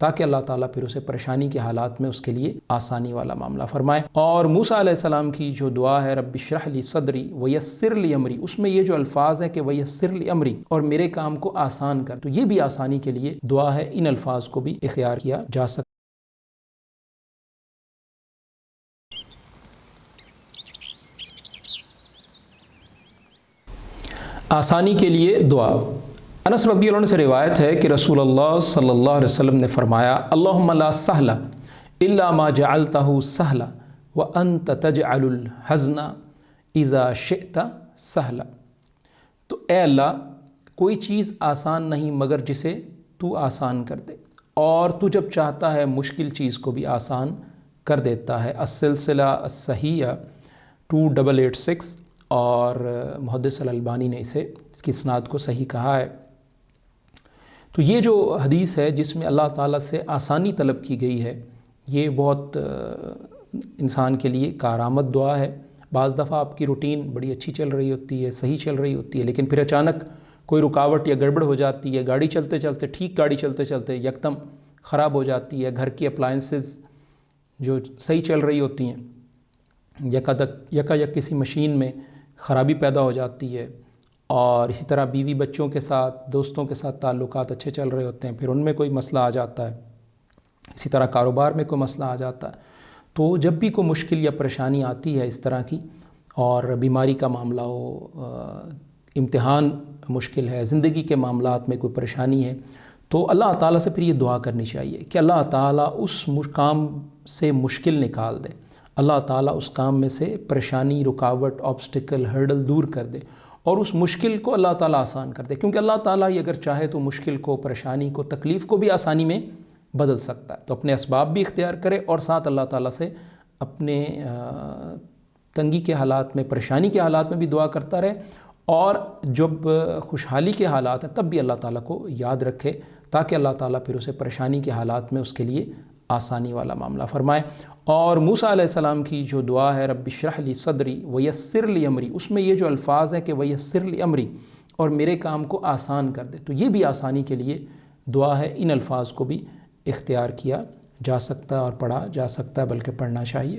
تاکہ اللہ تعالیٰ پھر اسے پریشانی کے حالات میں اس کے لیے آسانی والا معاملہ فرمائے۔ اور موسیٰ علیہ السلام کی جو دعا ہے رب اشرح لی صدری ویسر لی امری، اس میں یہ جو الفاظ ہے کہ ویسر لی امری، اور میرے کام کو آسان کر، تو یہ بھی آسانی کے لیے دعا ہے، ان الفاظ کو بھی اختیار کیا جا سکتا۔ آسانی کے لیے دعا۔ انس رضی اللہ عنہ سے روایت ہے کہ رسول اللہ صلی اللہ علیہ وسلم نے فرمایا اللہم لا سہل الا ما جعلتہ سہلا وانت تجعل الحزن اذا شئت سہلا۔ تو اے اللہ، کوئی چیز آسان نہیں مگر جسے تو آسان کر دے، اور تو جب چاہتا ہے مشکل چیز کو بھی آسان کر دیتا ہے۔ السلسلہ الصحیحہ 2886، اور محدث الالبانی نے اس کی اسناد کو صحیح کہا ہے۔ تو یہ جو حدیث ہے جس میں اللہ تعالیٰ سے آسانی طلب کی گئی ہے، یہ بہت انسان کے لیے کارآمد دعا ہے۔ بعض دفعہ آپ کی روٹین بڑی اچھی چل رہی ہوتی ہے، صحیح چل رہی ہوتی ہے، لیکن پھر اچانک کوئی رکاوٹ یا گڑبڑ ہو جاتی ہے، گاڑی چلتے چلتے گاڑی چلتے چلتے یکدم خراب ہو جاتی ہے، گھر کی اپلائنسز جو صحیح چل رہی ہوتی ہیں یک کسی مشین میں خرابی پیدا ہو جاتی ہے، اور اسی طرح بیوی بچوں کے ساتھ، دوستوں کے ساتھ تعلقات اچھے چل رہے ہوتے ہیں، پھر ان میں کوئی مسئلہ آ جاتا ہے، اسی طرح کاروبار میں کوئی مسئلہ آ جاتا ہے۔ تو جب بھی کوئی مشکل یا پریشانی آتی ہے اس طرح کی، اور بیماری کا معاملہ ہو، امتحان مشکل ہے، زندگی کے معاملات میں کوئی پریشانی ہے، تو اللہ تعالیٰ سے پھر یہ دعا کرنی چاہیے کہ اللہ تعالیٰ اس کام سے مشکل نکال دے، اللہ تعالیٰ اس کام میں سے پریشانی، رکاوٹ، آبسٹیکل، ہرڈل دور کر دے، اور اس مشکل کو اللہ تعالیٰ آسان کر دے، کیونکہ اللہ تعالیٰ ہی اگر چاہے تو مشکل کو، پریشانی کو، تکلیف کو بھی آسانی میں بدل سکتا ہے۔ تو اپنے اسباب بھی اختیار کرے، اور ساتھ اللہ تعالیٰ سے اپنے تنگی کے حالات میں، پریشانی کے حالات میں بھی دعا کرتا رہے، اور جب خوشحالی کے حالات ہیں تب بھی اللہ تعالیٰ کو یاد رکھے، تاکہ اللہ تعالیٰ پھر اسے پریشانی کے حالات میں اس کے لیے آسانی والا معاملہ فرمائے۔ اور موسیٰ علیہ السلام کی جو دعا ہے رب اشرح لی صدری ویسر لی امری، اس میں یہ جو الفاظ ہیں کہ ویسر لی امری، اور میرے کام کو آسان کر دے، تو یہ بھی آسانی کے لیے دعا ہے، ان الفاظ کو بھی اختیار کیا جا سکتا ہے اور پڑھا جا سکتا ہے، بلکہ پڑھنا چاہیے۔